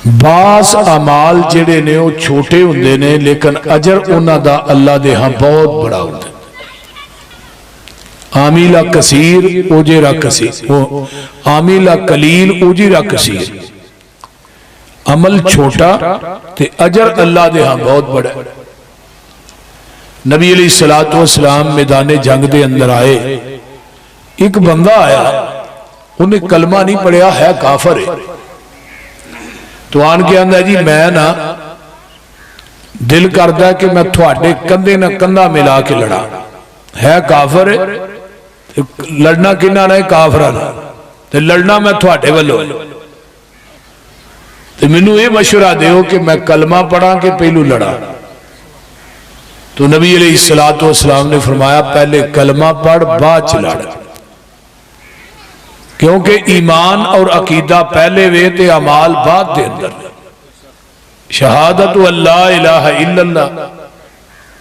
बास अमाल जिहड़े ने वो छोटे हुंदे ने लेकिन अजर उन्हां दा अल्लाह दे हां बहुत बड़ा हुंदा। आमिला कसीर उजरा कसीर, आमिला कलील उजरा कसीर। अमल छोटा ते अजर अल्लाह दे हां बहुत बड़ा। नबी अलैहिस्सलातु वस्सलाम मैदाने जंग दे अंदर आए, एक बंदा आया, उन्हें कलमा नहीं पढ़िया, है काफर है। तो आन के आंदा जी मैं ना दिल करदा कि मैं थोड़े कंधे ना कंधा मिला के लड़ा, है काफर है, लड़ना किन्ना ना काफरा ना, ते लड़ना मैं थोड़े वालों। तो मैनू ये मशवरा दो कि मैं कलमा पढ़ा कि पहलू लड़ा। तो नबी अलैहिस्सलातु वस्सलाम ने फरमाया पहले कलमा पढ़ बाद च लड़, क्योंकि ईमान और अकीदा पहले वे ते अमाल बाद दे अंदर। शहादतु अल्ला इलाहा इल्लल्लाह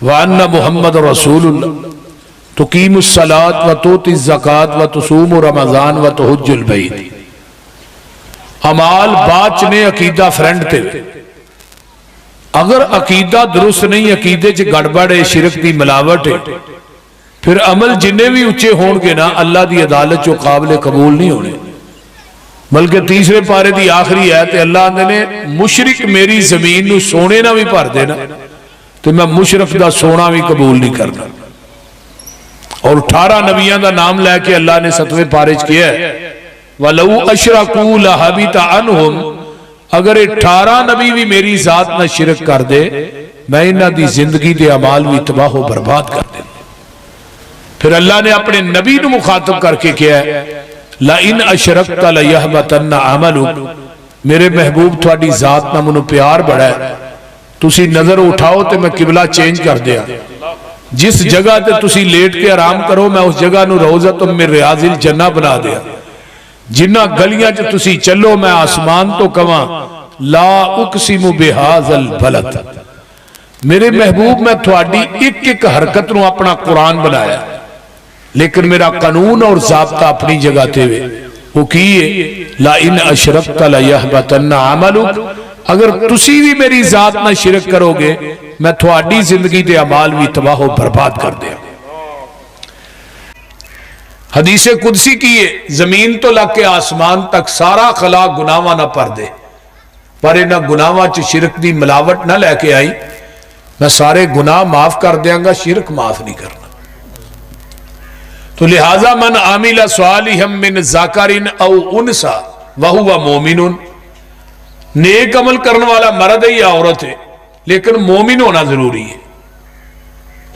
व अन्ना मुहम्मद रसूलुल्लाह तुकीमुस सलात व तुतीज ज़कात व तुसूमु रमज़ान व तुहज्जुल बैत। अमाल बाद च ने, अकीदा फ्रेंड ते। अगर अकीदा दुरुस्त नहीं, अकीदे च गड़बड़ है, शिरक की मिलावट है, फिर अमल जिन्ने भी उच्चे होंगे ना अल्लाह की अदालत चो काबिल कबूल नहीं होने। बल्कि तीसरे पारे की आखिरी है तो अल्लाह आंदे ने मुशरिक मेरी जमीन नू सोने ना भी भर देना तो मैं मुशरक दा सोना भी कबूल नहीं करना। और 18 नबियों का नाम लैके अल्लाह ने 7वें पारे च किया वलऊ अशरकू लहबित अन्हुम, अगर 18 नबी भी मेरी जात ना शिरक कर दे मैं इन्हां दी जिंदगी दे अमाल भी तबाह बर्बाद कर दे। फिर अल्लाह ने अपने नबी को मुखातब करके किया ला इन अशरकता लयहबतन्ना अमलुक, मेरे महबूब थोड़ी जात ना मैनू प्यार बड़ा है, तुसी नजर उठाओ तो मैं किबला चेंज कर दिया। जिस जगह ते तुसी लेट के आराम करो मैं उस जगह नू रौज़तुम मिन रियाज़िल जन्नह बना दिया। जिन्ना गलियां च तुसी चलो मैं आसमान तो कवां ला उकसिमु बिहाज़ल बलद, मेरे महबूब मैं थोड़ी एक एक हरकत नू अपना कुरान बनाया, लेकिन मेरा कानून और ज़ाब्ता अपनी जगह ते वे। वो की ला इन अशरकता लयहबतन्ना अमलुक, अगर तुसी भी मेरी जात ना शिरक करोगे मैं थोड़ी जिंदगी के अमाल भी तबाह बर्बाद कर दिया। हदीसे कुदसी की है, जमीन तो लग के आसमान तक सारा खला गुनावा ना भर दे, पर इन्हां गुनावां च शिरक की मिलावट ना लैके आई, मैं सारे गुनाह माफ कर देंगा, शिरक माफ नहीं करना। तो लिहाजा मन आमिला स्वालिहम मिन ज़ाकरिन औ उनसा वहुवा मोमिनुन, नेक अमल करने वाला मर्द है या औरत है, लेकिन मोमिन होना जरूरी है।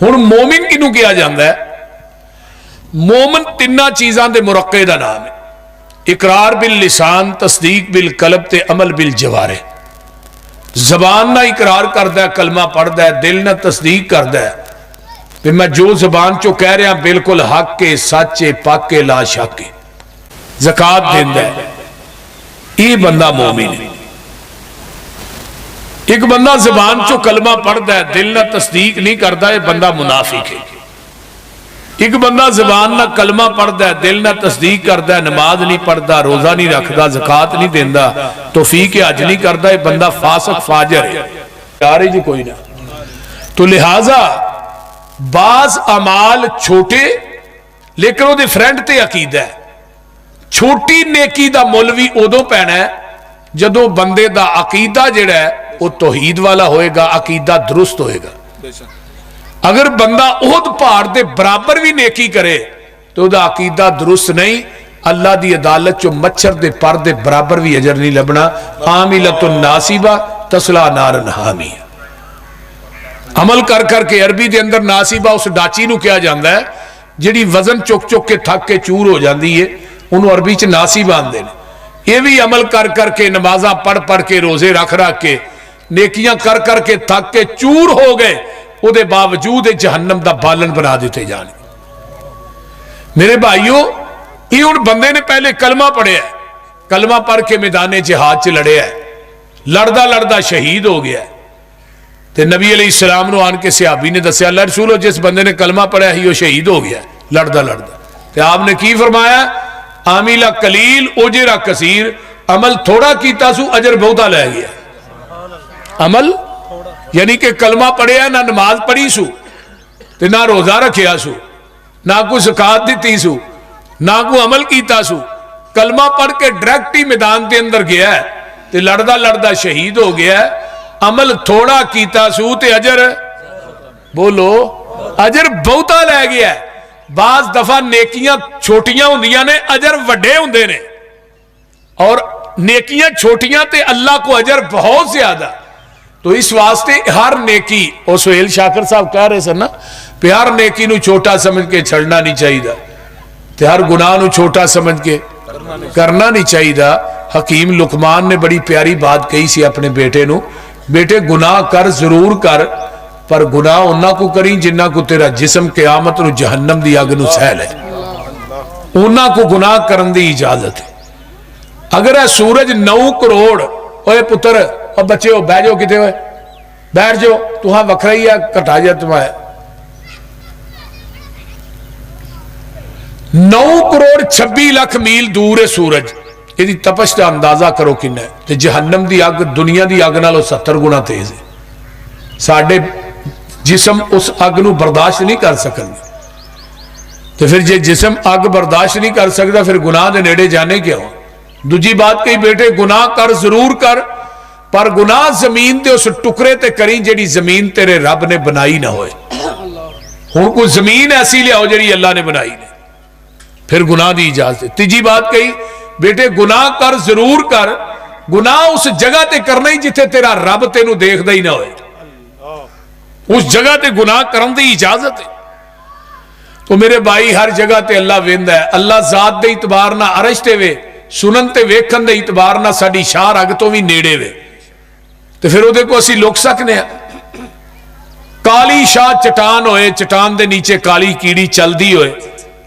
हुण मोमिन किनू कहा जाता है? मोमिन तिन्ना चीज़ों के मुरक्के का नाम है, इकरार बिल लिसान, तस्दीक बिल कलब ते अमल बिल जवारे। जबान ना इकरार करता है, कलमा पढ़ता है, दिल ना तस्दीक करता है कि मैं जो जबान चो कह रहा बिल्कुल हक के सच्चे पाके ला शक है, ज़कात देंदा है, ये बंदा मोमिन है। एक बंदा जबान चो कलमा पढ़ता है, दिल ना तस्दीक नहीं करता, यह बंदा मुनाफिक है। एक बंदा जबान ना कलमा पढ़ता है, दिल ना तस्दीक करता है, नमाज नहीं पढ़ता, रोजा नहीं रखता, ज़कात नहीं देता, तौफीक हज नहीं करता, यह बंदा फासिक फाजर है। यार जी कोई ना। तो लिहाजा बाज अमाल छोटे लेकिन वो फ्रेंड ते अकीदा है। छोटी नेकी का मुल भी उदों पैना है जदों बंदे का अकीदा जिहड़ा है वो तौहीद वाला होएगा, अकीदा दुरुस्त होएगा। अगर बंदा उहद पहाड़ के बराबर भी नेकी करे तो वह अकीदा दुरुस्त नहीं, अल्लाह की अदालत चो मच्छर के पर दे बराबर भी अजर नहीं लभना। आमिलतुन नासिबा तस्ला नारन हामिया। अमल कर करके अरबी के अंदर नासिबा उस डाची नूं कहा जाता है जिहड़ी वजन चुक चुक के थक के चूर हो जाती है, उन्होंने अरबी च नासिबा आंदे ने। यह भी अमल कर करके नमाजा पढ़ पढ़ के रोजे रख रख के नेकियां कर करके थक के चूर हो गए, उहदे बावजूद जहन्नम का बालन बना दिते जाने। मेरे भाईओ ये हुण बंदे ने पहले कलमा पढ़िया, कलमा पढ़ के मैदाने जिहाद च लड़िया, लड़दा लड़दा शहीद हो गया। तो नबी अलैहिस्सलाम नूं आन के सहाबी ने दस्या अल्लाह रसूल जिस बंदे ने कलमा पढ़िया ही वह शहीद हो गया लड़दा लड़दा। तो आपने की फरमाया आमिला कलील उजरा कसीर, अमल थोड़ा कीता सू अजर बहुता लै गया। अमल यानी कि कलमा पढ़िया ना नमाज पढ़ी सू ते ना रोजा रखिया सू ना कोई ज़कात दी सू ना कोई अमल किया सू, कलमा पढ़ के डायरेक्ट ही मैदान के अंदर गया ते लड़दा लड़दा शहीद हो गया। अमल थोड़ा किया सू ते अजर बोलो अजर बहुता लै गया। बाज दफा नेकियां छोटियां होंदियां ने अजर वड्डे हुंदे ने और नेकियां छोटियां ते अल्लाह को अजर बहुत ज्यादा। तो इस वास्ते हर नेकी और सुहेल शाकर साहब कह रहे सन ना कि हर नेकी नू छोटा समझ के छड़ना नहीं चाहिए ते हर गुनाह नू छोटा समझ के करना नहीं चाहिए। हकीम लुकमान ने बड़ी प्यारी बात कही सी अपने बेटे नू, बेटे गुनाह कर जरूर कर पर गुनाह उन्ना को करी जिन्ना को तेरा जिस्म क़यामत नू जहन्नम दी अग नू सह ले, उन्ना को गुनाह करन दी इजाजत है। अगर है सूरज 9 करोड़ ओए पुत्र और बच्चे हो बह जाओ किते होए बैठ जाओ तुहां वखरा ही है घटा जा तुम्हारा 9 करोड़ 26 लाख मील दूर है सूरज, यदि तपश का अंदाजा करो किन्ना है। ते जहन्नम की अग दुनिया की अग नालों 70 गुना तेज है। साडे जिस्म उस अग नू बर्दाश्त नहीं कर सकते तो फिर जे जिस्म अग बर्दाश्त नहीं कर सकता फिर गुनाह के नेड़े जाने क्यों। दूजी बात कही बेटे गुनाह कर जरूर कर पर गुनाह जमीन के उस टुकड़े ते करी जेड़ी जमीन तेरे रब ने बनाई ना होए। हुण कोई जमीन ऐसी लियाओ जेड़ी अल्लाह ने बनाई ने फिर गुनाह की इजाजत है। तीजी बात कही बेटे गुनाह कर जरूर कर, गुनाह उस जगह ते करना ही जिथे तेरा रब तेनू देखदा ही ना होए, उस जगह ते गुनाह करन दी इजाजत है। तो मेरे भाई हर जगह ते अल्लाह वेंदा है। अल्लाह जात दे इतबार ना अरश ते वे, सुनन ते वेखन दे इतबार ना साडी शाह रग तो भी नेड़े वे तो फिर उहदे को असीं लुक सकने आ। काली शाह चट्टान होए, चट्टान दे नीचे काली कीड़ी चलदी होए,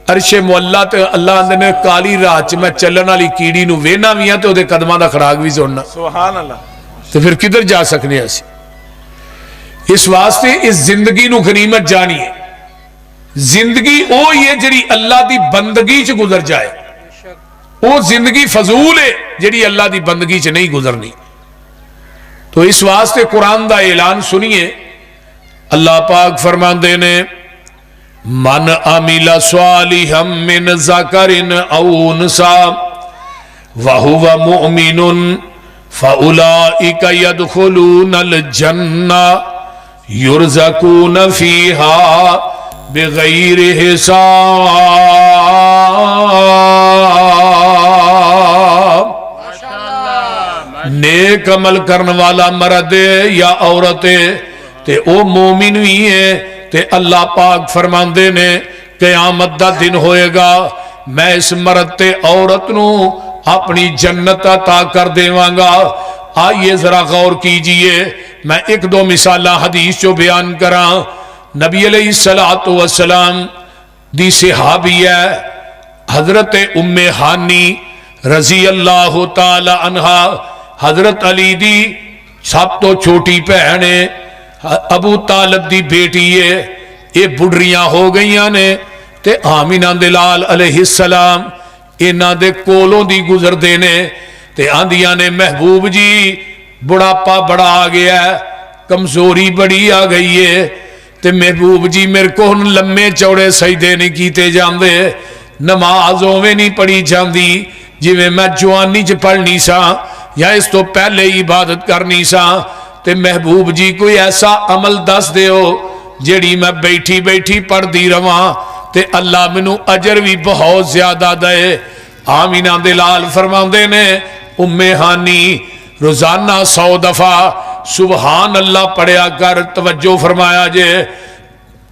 अरशे मुअल्ला ते अल्लाह आंदे ने काली राह च मैं चलन वाली कीड़ी नू वेना भी हां ते उहदे कदमां दा खड़ाक भी सुनना। सुभान अल्लाह। तो फिर किधर जा सकने असीं। इस वास्ते इस जिंदगी नू गनीमत जानिए। जिंदगी वो ही है जिहड़ी अल्लाह दी बंदगी च गुजर जाए, वो जिंदगी फजूल है जिहड़ी अल्लाह दी बंदगी च नहीं गुजरनी। तो इस वास्ते कुरान दा ऐलान सुनिए। अल्लाह पाक फरमांदे ने मन अमिला स्वालिहम मिन ज़करिन औ उनसा व हुवा मुमिनुन फउलाइका यदखुलूनल जन्ना युरज़कून फीहा बिगैरि हिसाब। नेक अमल करने वाला मर्द या औरत ते ओ मोमिन भी है ते अल्लाह पाक फरमांदे ने क़यामत दा दिन होएगा मैं इस मर्द ते औरत नू अपनी जन्नत अता कर देवांगा। आइए जरा गौर कीजिए, मैं एक दो मिसाला हदीस चो बयान करा। नबी अलैहिस्सलातु वस्सलाम दी सहाबी है हजरत उम्मे हानी रजी अल्लाह ताला अन्हा, हजरत अली दी सब तो छोटी भैन है, अबू तालिब दी बेटी है। ये बुढ़ियां हो गई ने ते आमिना दे लाल अलैहिस्सलाम इन्हां दे कोलों दी गुजरदे ने ते आंदियां ने महबूब जी बुढ़ापा बड़ा आ गया है, कमजोरी बड़ी आ गई है ते महबूब जी मेरे को हुण लम्मे चौड़े सजदे नहीं कीते जांदे, नमाज उवें नहीं पढ़ी जाती जिवें मैं जवानी च पढ़नी सा या इस तो पहले ही इबादत करनी सा। ते महबूब जी कोई ऐसा अमल दस दिओ जेड़ी मैं बैठी बैठी पढ़ती रवा ते अल्लाह मैनू अजर भी बहुत ज्यादा दे। आमीना दे लाल फरमांदे ने उम्मे हानी रोजाना 100 दफा सुबहान अल्लाह पढ़िया कर। तवज्जो फरमाया जे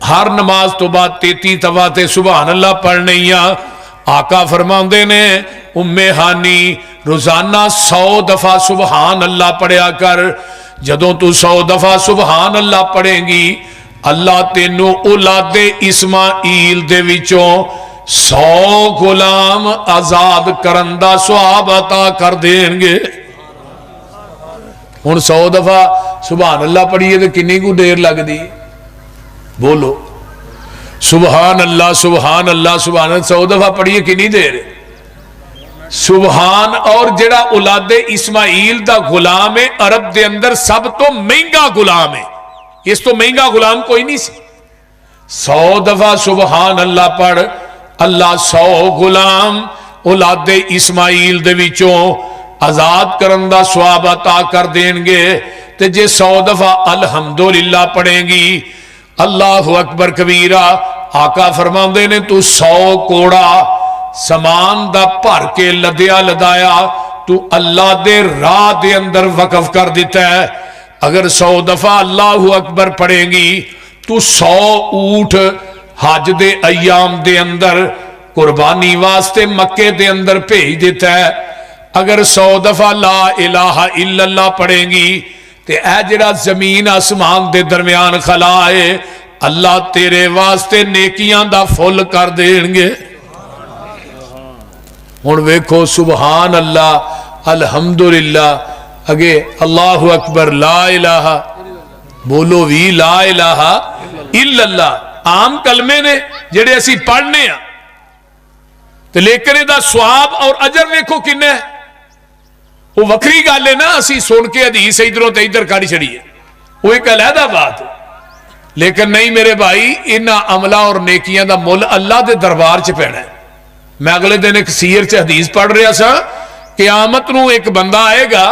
हर नमाज तो बाद 33 दफा ते सुबहान अल्लाह पढ़ने आ। आका फरमांदे ने उम्मे हानी रोजाना 100 दफा सुबहान अल्लाह पढ़िया कर। जदों तू 100 दफा सुबहान अल्लाह पढ़ेगी अल्लाह तेनू औलादे इस्माइल दे विचों 100 गुलाम आजाद करन दा सवाब अता कर देंगे। हुण 100 दफा सुबहान अल्लाह पढ़िए तो किन्नी कु देर लगदी बोलो। सुबहान अल्लाह सुबहान अल्लाह सुबहान 100 दफा पढ़िए किन्नी देर सुबहान। और जेड़ा औलादे इस्माइल दा गुलाम है अरब दे अंदर सब तो महंगा गुलाम है, इस तो महंगा गुलाम कोई नहीं सी। 100 दफा सुबहान अल्लाह पढ़, अल्लाह 100 गुलाम औलादे इस्माइल दे विचों आजाद करन दा सवाब अता कर देंगे। ते जे 100 दफा अल्हम्दुलिल्लाह पढ़ेगी, अल्लाहु अकबर कबीरा, आका फरमांदे ने तू 100 कोड़ा समान दा भर के लदया लदाया तू अल्लाह दे राह दे अंदर वकफ कर दिता है। अगर 100 दफा अल्लाहु अकबर पढ़ेगी तू 100 ऊंट हज दे अयाम दे अंदर कुर्बानी वास्ते मक्के दे अंदर भेज दिता है। अगर 100 दफा ला इलाहा इल्लल्लाह पढ़ेगी ते ऐ जिहड़ा जमीन आसमान दे दरमियान खला है अल्लाह तेरे वास्ते नेकियां दा फुल कर देंगे। हुण वेखो सुबहान अल्लाह अल्हम्दुलिल्लाह अगे अल्लाहु अकबर ला इलाहा बोलो भी ला इलाहा इल्लल्लाह आम कलमे ने जेड़े असी पढ़ने आ ते लेकिन इहदा सवाब और अजर वेखो किन्ना है। वो वखरी गल है ना, असी सुन के हदीस इधरों ते इधर कढ़ छड़ीए, वो एक अलहदा बात है। लेकिन नहीं मेरे भाई, इन्हां अमला और नेकियां दा मुल अल्लाह दे दरबार च पैना है। मैं अगले दिन एक सीयर च हदीस पढ़ रहा सा, क़यामत नूं एक बंदा आएगा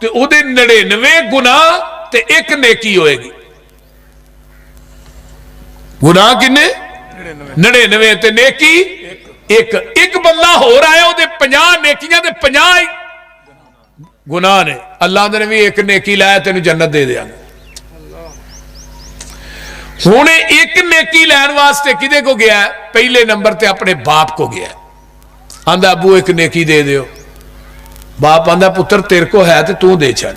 ते उहदे 99 गुनाह ते एक नेकी होएगी। गुनाह किन्ने? 99 ते नेकी एक। एक बंदा होर आया उहदे 50 नेकियां ते 50 गुनाह ने। अल्लाह ने भी एक नेकी लाया तेन जन्नत दे देंगे। हुण एक नेकी लैन वास्ते किदे को गया? पहले नंबर ते अपने बाप को गया। आंदा अबू एक नेकी दे दियो। बाप आंदा पुत्र तेरे को है तो तू दे छड़,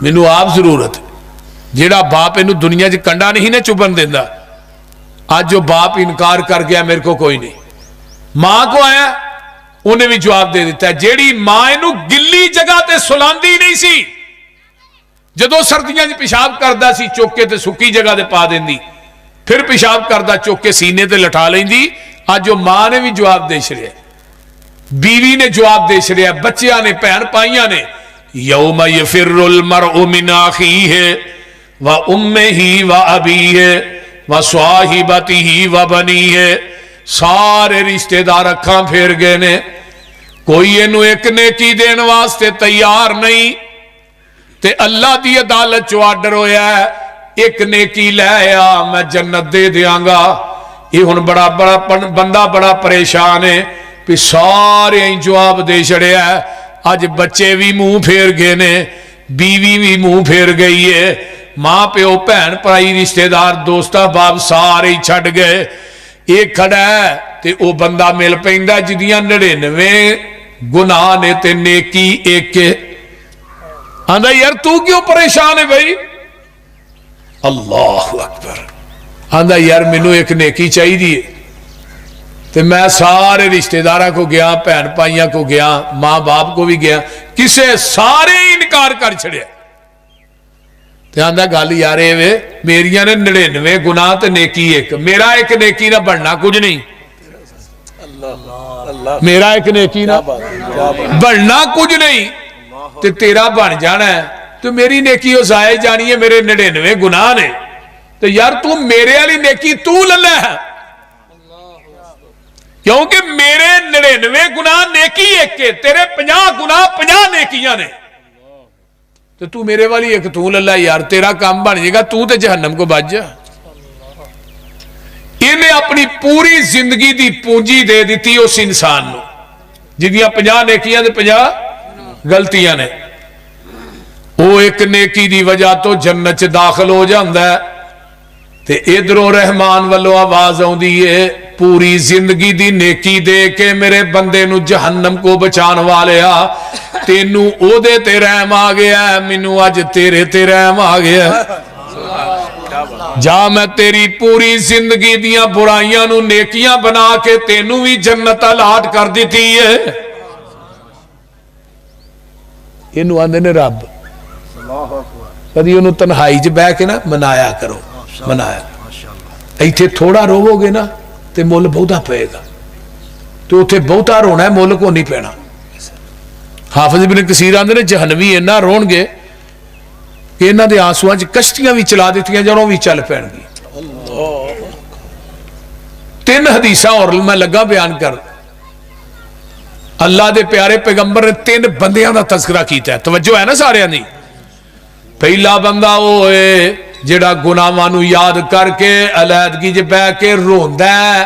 मैनू आप जरूरत है। जेड़ा बाप इनू दुनिया च कंडा नहीं ना चुभन देंदा, अज जो बाप इनकार कर गया मेरे को कोई नहीं। मां को आया उन्हें भी जवाब दे दिता। जेड़ी मां इनू गिल्ली जगह ते सुलांदी नहीं सी, जदों सर्दियां च पेशाब करदा सी चुक के ते सुक्की जगह ते पा देंदी, फिर पेशाब करदा चुक के सीने ते लठा लेंदी। अज मां ने भी जवाब दे छड़िया, बीवी ने जवाब दे छड़िया, बच्चियां ने, भैन पाइयां ने। यौम यफिरुल मरउ मिन अखीहि व उम्मिही व अबीहि व स्वाहिबतिही व बनीहि। सारे रिश्तेदार अखां फेर गए ने, कोई इनू एक नेकी देने वास्ते तैयार नहीं। ते अल्लाह की अदालत चो आर्डर होया है, एक नेकी लै आ मैं जन्नत दे देंगा। ये हुण बड़ा बड़ा बंदा बड़ा परेशान है भी सारे जवाब दे छड़िया। अज बच्चे भी मुंह फेर गए ने, बीवी भी मुंह फेर गई है, मां प्यो भैन भाई रिश्तेदार दोस्ता बाप सारे ही छड़ गए। ये खड़ा है ते वो बंदा मिल पैंदा जिदियां 99 गुनाह ने ते नेकी एक। आंदा यार तू क्यों परेशान है भाई? अल्लाह अकबर। आंदा यार मैनू एक नेकी चाहिए ते मैं सारे रिश्तेदारों को गया, भैन भाइयों को गया, मां बाप को भी गया, किसे सारे ही इनकार कर छड़िया। ते आंदा गल यार ये वे मेरिया ने 99 गुनाह ते नेकी एक, मेरा एक नेकी ना बनना कुछ नहीं। मेरा एक नेकी ना बनना कुछ नहीं ते तेरा बन जाना है। तो मेरी नेकी हो जाए जानी है, मेरे 99 गुनाह ने। तो यार तू मेरे वाली नेकी तू लल्ला है, क्योंकि मेरे 99 गुनाह नेकी एक के, तेरे 50 गुनाह 50 नेकियां ने। तो तू मेरे वाली एक तू लल्ला यार, तेरा काम बन जाएगा, तू तो जहन्नम को बच जा। इन्हें अपनी पूरी जिंदगी की पूंजी दे दी उस इंसान को जिदियां 50 नेकियां ते 50 गलतियां ने। वो एक नेकी की वजह तो जन्नत च दाखिल हो जाता है। ते इधरों रहमान वालों आवाज आउंदी है, पूरी जिंदगी दी नेकी दे के मेरे बंदे नू जहन्नम को बचाने वाले आ, तेनू ओदे ते रहम आ गया, मैनू अज तेरे ते रहम आ गया। जा मैं तेरी पूरी जिंदगी दियां बुराइयां नू नेकियां बना के तेनू भी जन्नत अलाट कर दी है। इनू आंदे ने रब। कदी उन्होंने तन्हाई च बह के ना मनाया करो, मनाया। इत्थे थोड़ा रोवोगे ना तो मुल बहुता पेगा। तो उत्थे बहुता रोना है, मुल को नहीं पैना। हाफिज इब्न कसीर आंदे ने जहनवी इन्ना रोणगे कि इन्हां दे आंसुआं च कश्तियां भी चला दित्तियां जाण, भी चल पैणगी। 3 हदीसां और मैं लगा बयान कर। अल्लाह दे प्यारे पैगंबर ने 3 बंदियां दा तज़किरा कीता है। तवज्जो है ना सारियां दी। पहला बंदा वो है जिहड़ा गुनाहां नूं याद करके अलैदगी च बैठ के रोंदा है,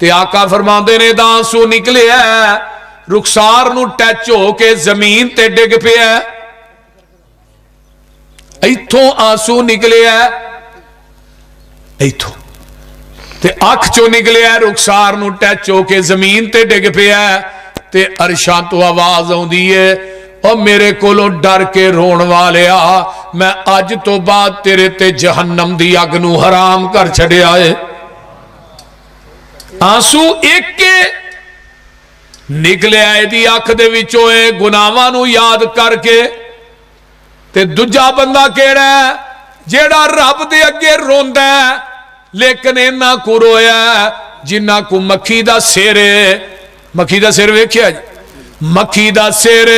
ते आका फरमांदे ने दा आंसू निकले है, रुखसार नूं टच हो के जमीन ते डिग पिया, इथों आंसू निकले है, इथों ते अख चो निकले है, रुखसार नूं टच हो के जमीन ते डिग पिया, ते अरशां तो आवाज आउंदी है, और मेरे कोलों डर के रोण वालिया, मैं अज तो बाद तेरे ते जहन्नम दी अग नूं हराम कर छड़िया है। आंसू एक के निकलिया इहदी अख दे विचों गुनाहां नूं याद करके। ते दूजा बंदा केड़ा है जेड़ा रब दे अगे रोंदा है, लेकिन इन्ना को रोया जिन्ना को मक्खी दा सिर है। मक्खी दा सिर वेख्या जी, मक्खी दा सिर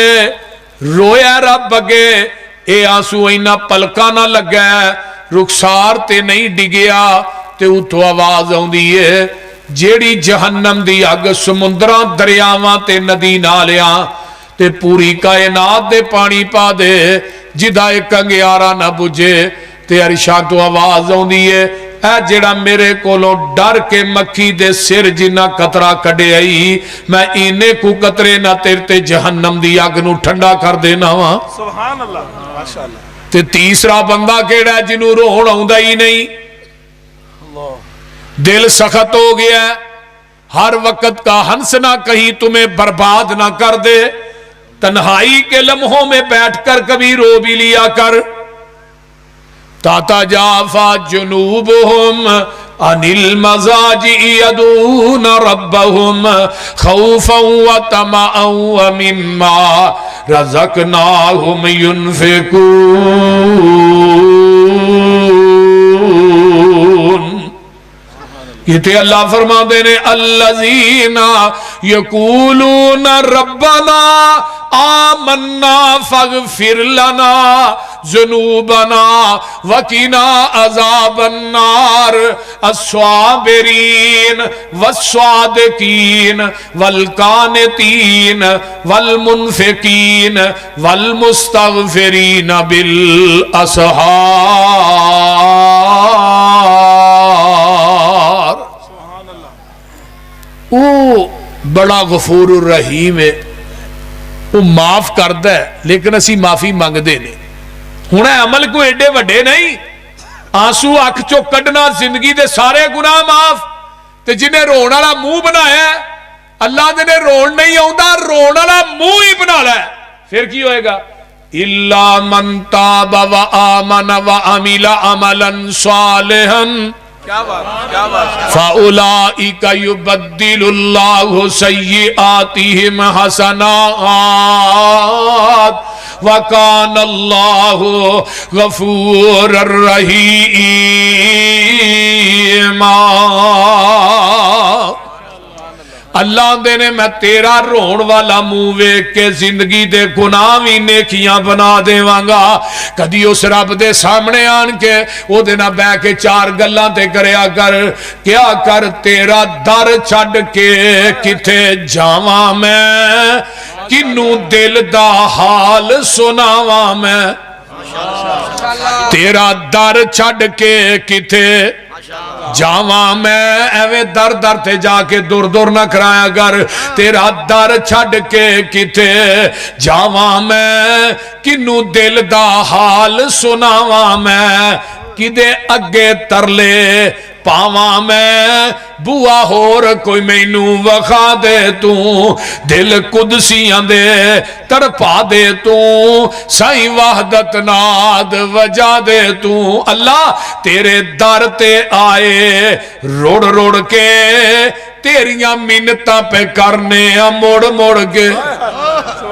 रोया रब अगे। ये आंसू इन्ना पलका ना लगा, रुखसार ते नहीं डिगया, ते उतों आवाज आउंदी है जेड़ी जहन्नम दी अग समुद्रां दरियावां ते नदी नालियां ते पूरी कायनात दे पानी पा दे, जिदा एक अंगियारा ना बुझे। ते अरशां तो आवाज आउंदी है ऐ जेड़ा मेरे कोलों डर के मक्खी दे सिर जिन्ना कतरा कढ़े आई, मैं इन्ने कु कतरे ना तेरे ते जहन्नम दी अग नूं ठंडा कर देना वा। सुभान अल्लाह, माशाअल्लाह। ते तीसरा बंदा केड़ा जिन्हों रोण आउंदा ही नहीं, दिल सख्त हो गया, हर वक्त का हंस ना कहीं तुम्हें बर्बाद ना कर दे, तन्हाई के लम्हों में बैठकर कभी रो भी लिया कर। ताता जाफा जुनूबुहुम अनिल मजाजी यदून रब्बहुम खौफन व तमअन व मिम्मा रज़क़नाहुम युनफिकून। ये अल्लाह फरमाते ने अल्लज़ीना यकूलून रब्बना आमन्ना फगफिर लना ज़ुनूबना वकीना अज़ाबन्नार अस्साबिरीन वस्सादिकीन वलकानितीन वलमुनफिकीन वलमुस्तगफिरीन बिल असहार। वो बड़ा गफूर रहीम है, वो माफ करता है, लेकिन असी माफी मंगते ने। हुण अमल को एडे वड्डे नहीं, आंसू अख चो कढ़ना, जिंदगी दे सारे गुनाह माफ। ते जिन्हें रोण वाला मुंह बनाया अल्लाह दे ने रोण नहीं आउंदा, रोण वाला मुंह ही बना लै, फिर की होएगा? इल्ला मन ताबा व आमन व अमिला अमलन सालिहन फ़उलाइका युबद्दिलुल्लाहु सय्यिआतिहिम हसनात व कानल्लाहु गफूरर रहीमा। अल्लाह दे ने मैं तेरा रोण वाला मुंह वेख के जिंदगी दे गुनाह भी नेकियां बना देवांगा। कदी उस रब दे सामने आन के ओदे नाल बैठ के 4 गल्लां ते करया कर, क्या कर तेरा दर छड्ड के किथे जावां मैं, किनू दिल दा हाल सुनावां मैं। तेरा दर छड्ड के किथे जावा मैं, एवें दर दर ते जाके दूर दूर ना कराया कर। तेरा दर छड्ड के किथे जावा मैं, किनू दिल दा हाल सुनावा मैं, किदे अगे तरले पावा मैं, बुआ होर कोई मैनू वखा दे तू, दिल कुदसियां दे तड़पा दे तू, साईं वहदत नाद वजा दे तू। अल्लाह तेरे दर ते आए रोड़ रोड़ के, तेरियां मिन्नतां पे करने मुड़ मुड़ के।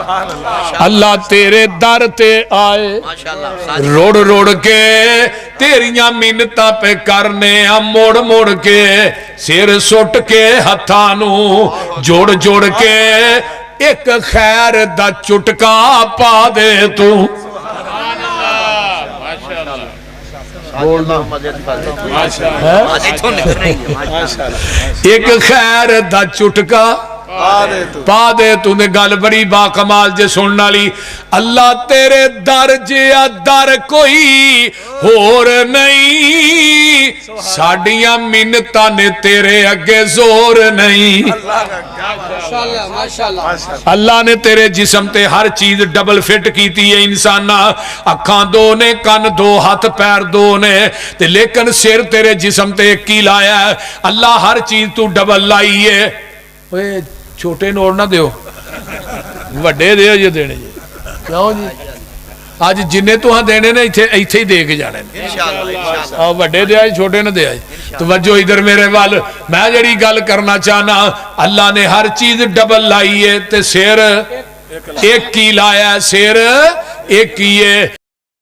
अल्लाह तेरे दर ते आए रोड़ रोड़ के तेरिया मिन्नतां पे करने आ मुड़ मुड़ के सिर सुट के हत्थां नूं जोड़ जोड़ के एक खैर दा चुटका पा दे तू एक खैर दा चुटका पा दे तूने गल बड़ी बाकमाल जे सुनने वाली अल्लाह तेरे दर जिया दर कोई होर नहीं साडियां मिन्नतां ने तेरे अगे जोर नहीं अल्लाह ने तेरे जिस्म ते हर चीज डबल फिट की है इंसाना अखां दो ने कन दो हाथ पैर दो ने ते लेकिन सिर तेरे जिस्म ते एक ही लाया अल्लाह हर चीज तू डबल लाई है छोटे नोट ना दियो वड्डे दियो जे देने जी क्यों जी अज जिन्ने तुहां देने ने इत्थे इत्थे ही दे के जाने इंशाअल्लाह वड्डे दिया छोटे ने दिया तवज्जो इधर मेरे वाल मैं जड़ी गल करना चाहना अल्लाह ने हर चीज डबल लाई है ते सिर एक ही लाया सिर एक ही है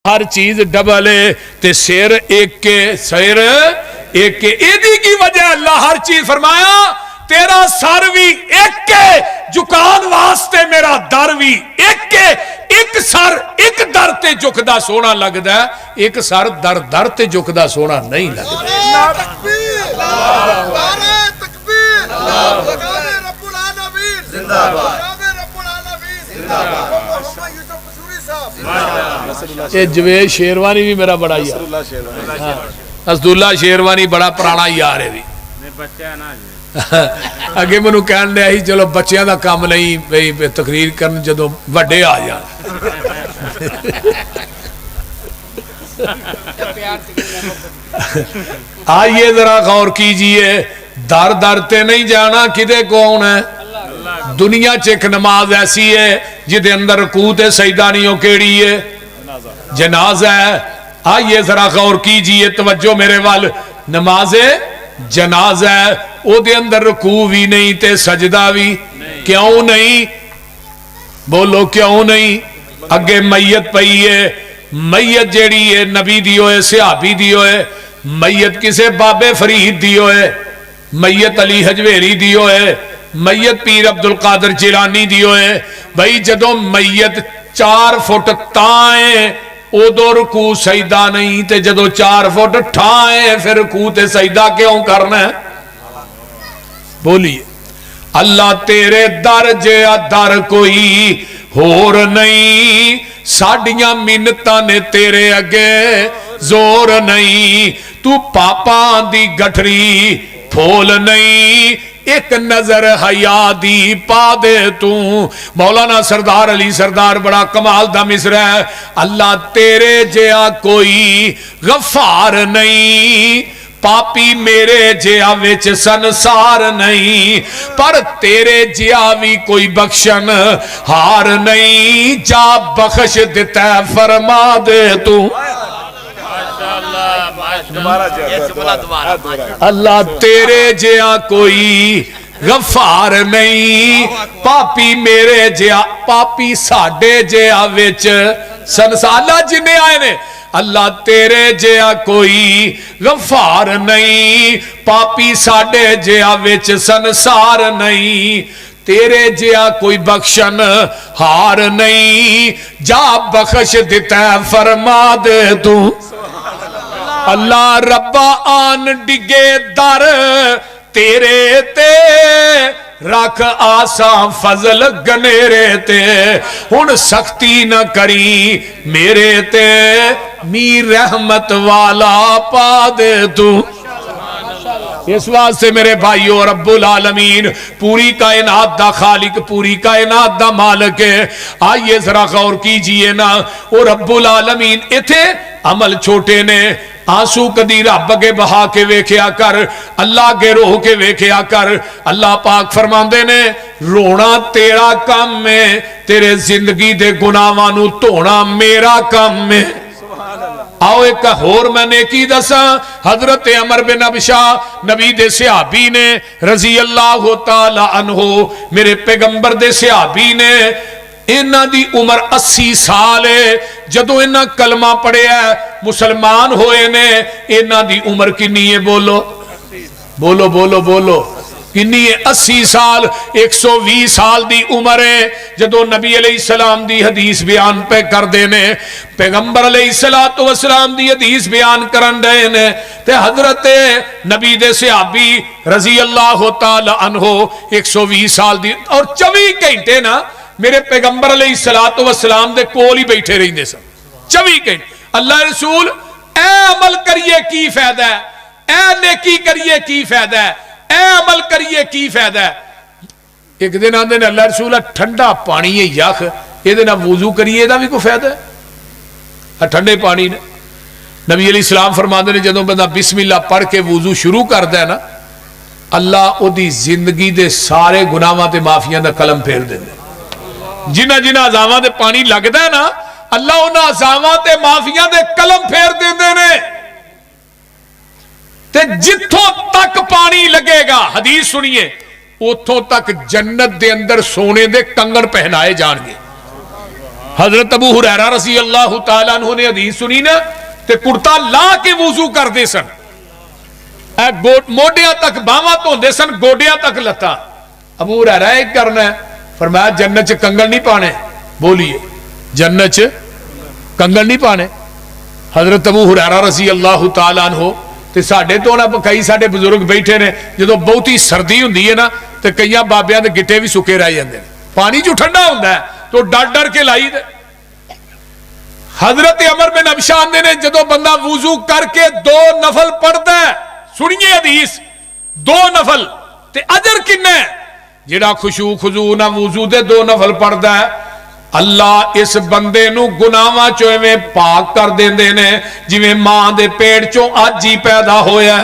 हर चीज डबल है ते सिर एक के सिर एक के एदी की वजह अल्लाह हर चीज फरमाया तेरा सर भी एक के झुकान वास्ते मेरा दर भी एक के एक सर एक दर ते झुकदा सोना लगदा एक सर दर दर ते झुकदा सोना नहीं लगदा ये जवेद शेरवानी भी मेरा बड़ा यार असदुल्ला शेरवानी बड़ा पुराना यार है भी अगे मैनू कहन दिया ही चलो बच्चों का काम नहीं बई तकरीर करन जदों वड्डे आ जान आइए जरा गौर कीजिए दर दर ते नहीं जाना किदे कौन है दुनिया च एक नमाज ऐसी है जिदे अंदर रकू ते सजदा नहीं हो केड़ी है जनाजा है आइए जरा गौर कीजिए तवज्जो मेरे वाल नमाज जनाजा है ओदे अंदर रुकू भी नहीं ते सजदा भी क्यों नहीं बोलो क्यों नहीं अगे मैयत पई है मैयत जेड़ी है नबी दी होए सहाबी दी होए मैयत किसे बाबे फरीद दी होए मैयत अली हजवेरी दी होए मैयत पीर अब्दुल कादिर जिलानी दी होए भाई जदों मैयत 4 फुट ताए उदो रुकू सजदा नहीं ते जदों 4 फुट ठाए फिर रुकू ते सजदा क्यों करना है बोलिए अल्लाह तेरे दर जिया दर कोई होर नहीं साडियां मिन्नतां ने तेरे अगे जोर नहीं तू पापा दी गठरी फोल नहीं एक नजर हया दी पा दे तू मौलाना सरदार अली सरदार बड़ा कमाल दा मिसरा है अल्लाह तेरे जिया कोई गफार नहीं पापी मेरे जिया विच संसार नहीं पर तेरे जिया भी कोई बख्शन हार नहीं जा बख्श दिता फरमा दे तू अल्लाह तेरे जिया कोई गफार नहीं पापी मेरे जिया पापी साडे जिया विच संसार जिन्ने आए ने अल्लाह तेरे जिया कोई गफार नहीं पापी साडे जिया विच संसार नहीं तेरे जिया कोई बख्शन हार नहीं जा बख्श दिता फरमा दे तू अल्लाह रब्बा आन डिगे दर तेरे ते रख आसा फजल गनेरे ते हुण सख्ती न करी मेरे ते मीर रहमत वाला पा दे तू इस वास्ते मेरे भाइयों रब्बुल आलमीन पूरी कायनात दा खालिक पूरी कायनात दा मालिक है आइए जरा गौर कीजिए ना वो रब्बुल आलमीन इथे अमल छोटे ने आंसू कदी रब अगे बहा के वेख्या कर अल्लाह अगे रो के वेख्या कर अल्लाह पाक फरमांदे ने रोना तेरा काम है तेरे जिंदगी दे गुनाहां नू धोना मेरा काम है आओ एक होर मैं नेकी दसा हजरत अमर बिन अबशा नबी दे सहाबी ने रजी अल्लाह तआला अन्हो मेरे पैगंबर दे सहाबी ने इन्हां दी उम्र 80 साल है। जदों इन्हां कलमा पढ़िया मुसलमान होए ने, इन्हां दी उम्र कितनी है? बोलो बोलो बोलो बोलो, कितनी है? 80 साल। 120 साल दी उम्र है जदों नबी अलैहिस्सलाम दी हदीस बयान पे करदे ने, पैगंबर अलैहिस्सलातु वस्सलाम दी हदीस बयान करन दे ने, ते हजरत नबी दे सहाबी रजी अल्लाह तआला अन्हो 120 साल दी और 24 घंटे ना मेरे पैगंबर अलैहिस्सलातु वस्सलाम दे कोल ही बैठे रहिंदे सन। 24 घंटे अल्लाह रसूल ए अमल करिए की फायदा है, ए नेकी करिए की फायदा है, ए अमल करिए की फायदा है। एक दिन आंदे ने अल्लाह रसूल ठंडा पानी है यख, ये वुजू करिए भी कोई फायदा है? ठंडे पानी ने नबी अलैहिस्सलाम फरमाते ने जदों बंदा बिस्मिल्लाह पढ़ के वुजू शुरू करता है ना, अल्लाह ओदी जिंदगी दे सारे गुनाहां ते माफियां दा कलम फेर देंदे। जिन्हां जिन्हां अज़ावां दे पानी लगदा है ना, अल्लाह उन्हां अज़ावां ते माफियां दे कलम फेर देंदे ने। ते जिथों तक पानी लगेगा, हदीस सुनिए, उथों तक जन्नत दे अंदर सोने दे कंगन पहनाए जाएंगे। हजरत अबू हुरैरा रज़ी अल्लाह तआला अन्हु ने हदीस सुनी ना, ते कुर्ता ला के वुजू करते सन, मोढियां तक बाहां धोंदे सन, गोडियां तक लत्तां। अबू हुरैरा एक करना है, फरमाया जन्नत च कंगन नहीं पाने। बोलिए जन्नत च कंगन नहीं पाने। हजरत अबू हुरैरा रज़ी अल्लाह तआला अन्हु ते साडे तो ना कई साडे बुजुर्ग बैठे ने, जदों बहुती सर्दी हुंदी है ना ते कई बाबियां दे गिट्टे भी सुके रह जांदे ने, पानी जो ठंडा हुंदा है तो डर डर के लाई दे। हजरत अमर बिन अबशा आंदे ने जदों बंदा वुजू करके 2 नफल पढ़दा है, सुनिए हदीस, 2 नफल ते अजर किन्ना है? जिहड़ा खुशू खुजू ना वुजू दे 2 नफल पढ़दा है, अल्लाह इस बंदे नू गुनाहां चों इवें पाक कर देंदे ने जिवें मां दे पेट चों अज ही पैदा होया,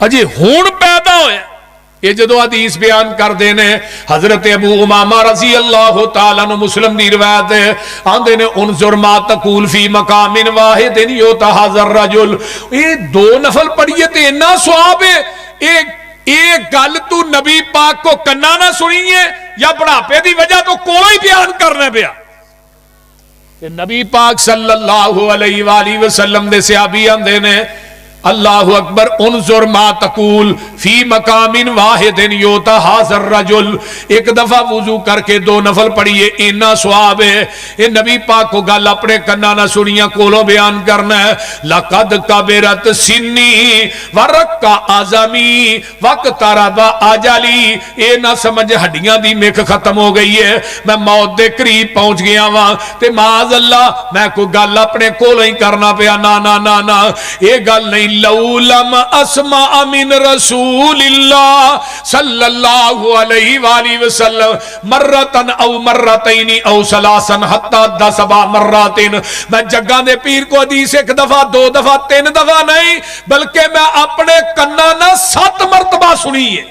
अजे हुण पैदा होया। ये जदों हदीस बयान करते ने हजरत अबू उमामा रज़ी अल्लाह तआला अन्हु, मुस्लिम दी रिवायत आंदे ने उनजुर मा तकूल फी मकामिन वाहिदिन युतहज़र रजुल, ये 2 नफल पढ़िए ते इन्ना सवाब है। एक गल तू नबी पाक को कन्ना ना सुनिए या बुढ़ापे की वजह तो कोलों ही बयान करना पिया। नबी पाक सल्लल्लाहु अलैहि वसल्लम दे सहाबी आंदे ने, अल्लाहु अकबर, उनजुर मा तकूल फी मकामिन वाहिदिन युतहज़र रजुल, एक दफा वुजू करके 2 नफल पढ़िए, इन्ना सवाब है। ये नबी पाक को गल अपने कन्ना ना सुनिया कोलों बयान करना है। लक़द कबरत सिन्नी वरक्का आज़मी वक़्तरबा अजली, ये ना समझ हड्डियां दी मिख खत्म हो गई है, मैं मौत दे करीब पहुंच गया वां ते माज़ अल्लाह मैं कोई गल अपने कोलों ही करना पिया। ना ना ना ना, ये गल नहीं। लौलम अस्मा मिन रसूलिल्लाह सल्लल्लाहु अलैहि वसल्लम मर्रतन औ मर्रतैनी औ सलासन हत्ता 10 मर्रतिन, मैं जग्गा दे पीर को हदीस 1 दफा 2 दफा 3 दफा नहीं बल्कि मैं अपने कन्ना ना 7 मरतबा सुनी है।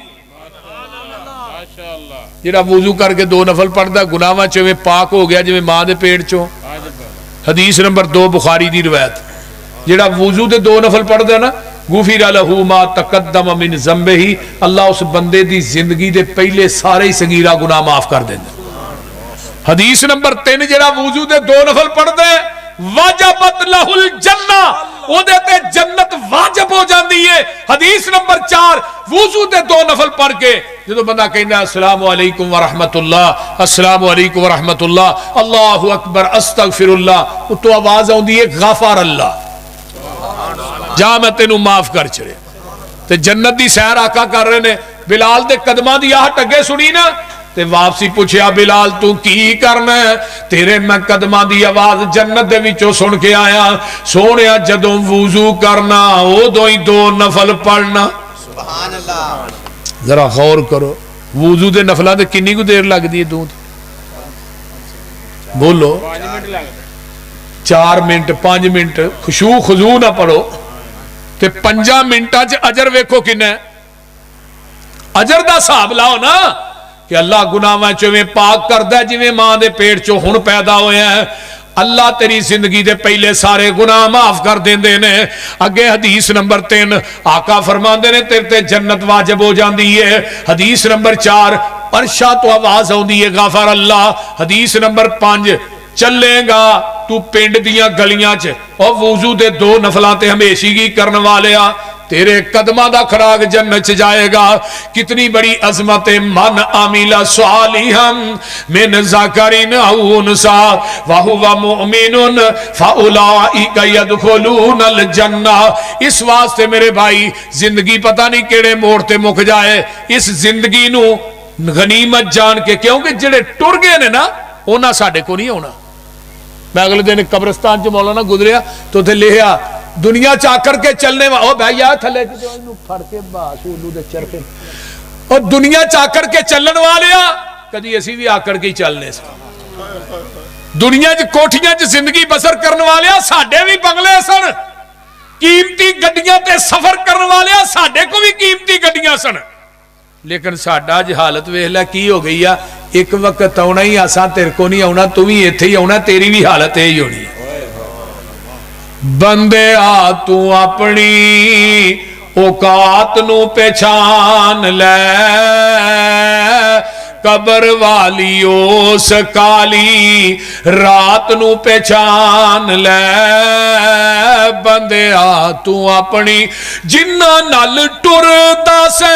जिहड़ा वुजू करके 2 नफल पढ़दा गुनाहां चों पाक हो गया जिवें मां दे पेट चों। हदीस नंबर 2 बुखारी दी रिवायत। जिहड़ा वुजू दे 2 नफल पढ़दा ना, गुफिर लहू मा तकद्दम मिन ज़ंबिही, अल्लाह उस बंदे दी जिंदगी दे पहले सारे ही सगीरा गुनाह माफ कर देंदा। हदीस नंबर 3, जिहड़ा वुजू दे 2 नफल पढ़दा है वाजबत लहुल जन्ना, ओदे ते जन्नत वाजिब हो जाती है। हदीस नंबर 4, वुजू दे 2 नफल पढ़ के जो बंदा कहना अस्सलामु अलैकुम व रहमतुल्लाह, अस्सलामु अलैकुम व रहमतुल्लाह, अल्लाहु अकबर, अस्तगफिरुल्लाह, तो आवाज आउंदी है गफर अल्लाह, जा मैं तेनू माफ कर छड़े। ते जन्नत दी सैर आका कर रहे ने, बिलाल दे कदमां दी आहट अगे सुनी ना ते वापसी पूछया बिलाल तू की करना है? तेरे मैं कदमां दी आवाज जन्नत दे विचों सुन के आया। सोहणिया जदों वुजू करना उदों ही 2 नफल पढ़ना। सुभान अल्लाह। जरा गौर करो, वुजू दे नफलां ते किन्नी कु देर लगदी है? दूध बोलो 4 मिनट 5 मिनट खुशू खुजू ना पढ़ो ते 5 मिनटां च अजर वेखो किन्ना। अजर दा हिसाब लाओ ना कि अल्लाह गुनाहां चों पाक करदा जिवें मां दे पेट चों हुण पैदा होया है। अल्लाह तेरी जिंदगी दे पहले सारे गुनाह माफ कर देंदे ने। अगे हदीस नंबर 3 आका फरमांदे ने तेरे ते जन्नत वाजिब हो जाती है। हदीस नंबर 4 अर्शा तो आवाज आउंदी है गफर अल्लाह। हदीस नंबर 5 चलेगा तू पिंड दियां गलियां च और वुजू दे 2 नफलां ते हमेशगी करने वाले आ तेरे कदमां दा खराग जन्नत च जाएगा। कितनी बड़ी अजमत है। मन आमिला सालिहन मिन ज़करिन औ उनसा व हुवा मुमिनुन फउलाइका यदखुलूनल जन्नह। इस वास्ते मेरे भाई जिंदगी पता नहीं केड़े मोड़ ते मुक जाए, इस जिंदगी नू गनीमत जान के, क्योंकि जेड़े टुर गए ने ना उन्हां साडे को नहीं आउणा। मैं अगले दिन कब्रिस्तान च मौलाना गुजरिया तो उत्थे लिखिया दुनिया च आकर के चलने वाला भैया थले फड़ के बासूलू दे चरखे और दुनिया च आकर के चलन वाले कदी असी भी आकर के ही चलने से। दुनिया च कोठियां च जिंदगी बसर करने वाले साडे भी बंगले सन, कीमती गड्डियां ते सफर करने वाले साडे को भी कीमती गड्डियां सन, लेकिन साडा अज हालत वेख लै की हो गई आ। एक वक्त आना ही आसा तेरे को नहीं आना, तू भी इत्थे ही आना, तेरी भी हालत यही होनी है। बंदे आ तू अपनी औकात नू पहचान ले, कबर वाली उस काली रात नू पहचान ले। बंदे आ तू अपनी जिन्ना नल टुरदा से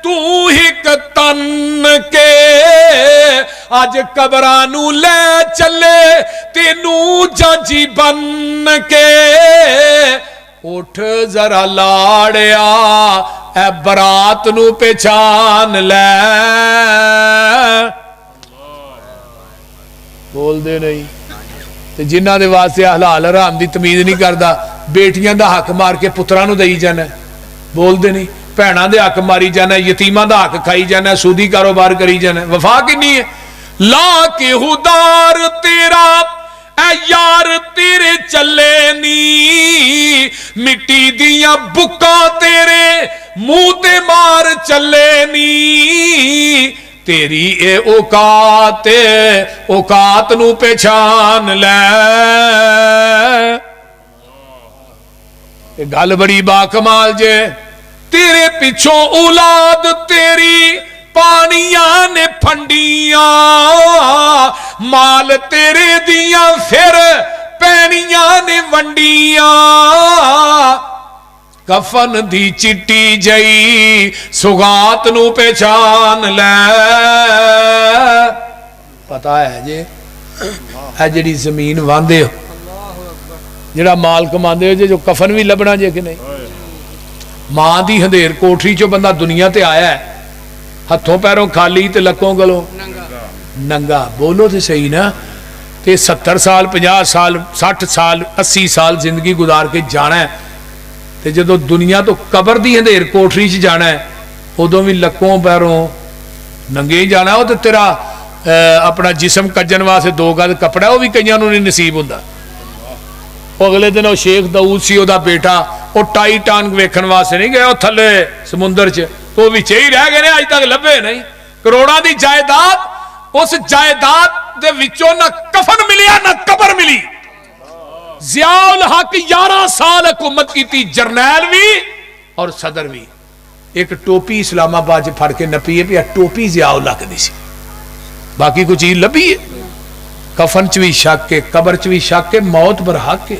तू हिक तन के अज कबरां नू ले चले तेनू जांजी बन के। उठ जरा लाड़िया ए बरात नू पहचान ले। बोलते नहीं ते जिन्हां दे वास्ते हलाल हराम दी तमीज नहीं करदा, बेटियां दा हक मार के पुत्रां नू देई जाना। बोलते नहीं भैणा दे हक मारी जाना, यतीमां दा हक खाई जाना, सूदी कारोबार करी जाना। वफा किन्नी है। ला के हुदार तेरा ऐ यार तेरे चले नी, मिट्टी दियां बुक्कां तेरे मुंह ते मार चले नी। तेरी ए औकात नू पहचान ले। गल बड़ी बाकमाल जे। तेरे पिछों औलाद तेरी पानियां ने फंडियां, माल तेरे दियां फिर पैनियां ने वंडियां। कफन दी चिट्टी जई सुगात नू पहचान ले। पता है जे है जिहड़ी जमीन वांदे हो, जिहड़ा माल कमांदे हो जे, जो कफन भी लभना जे कि नहीं। मां दी हंधेर कोठरी चो बंदा दुनिया ते आया है, हथों पैरों खाली ते लक्कों गलों नंगा। बोलो तो सही ना। ते 70 साल 50 साल 60 साल 80 साल जिंदगी गुजार के जाना है, ते जदों दुनिया तो कबर दी हंधेर कोठरी च जाना है उदों भी लक्कों पैरों नंगे ही जाना। वो तो तेरा अपना जिसम कज्जन वास्ते 2 गज कपड़ा वो भी कईयां नूं नहीं नसीब हुंदा। अगले दिन शेख दाऊद सी ओदा बेटा, वो टाइटान वेखण वास्ते नहीं गया थले समुंदर च, तो विच ही रह गए ने, अज तक लभे नहीं। करोड़ां दी जायदाद, उस जायदाद दे विचों ना कफन मिलिया ना कबर मिली। जियाउल हक 11 साल हुकूमत की, जरनैल भी और सदर भी। एक टोपी इस्लामाबाद च फड़ के नपी है, टोपी जियाउल हक दी सी, बाकी कोई चीज लभी है। कफन च भी शक है, कबर च भी शक है, मौत पर हक है।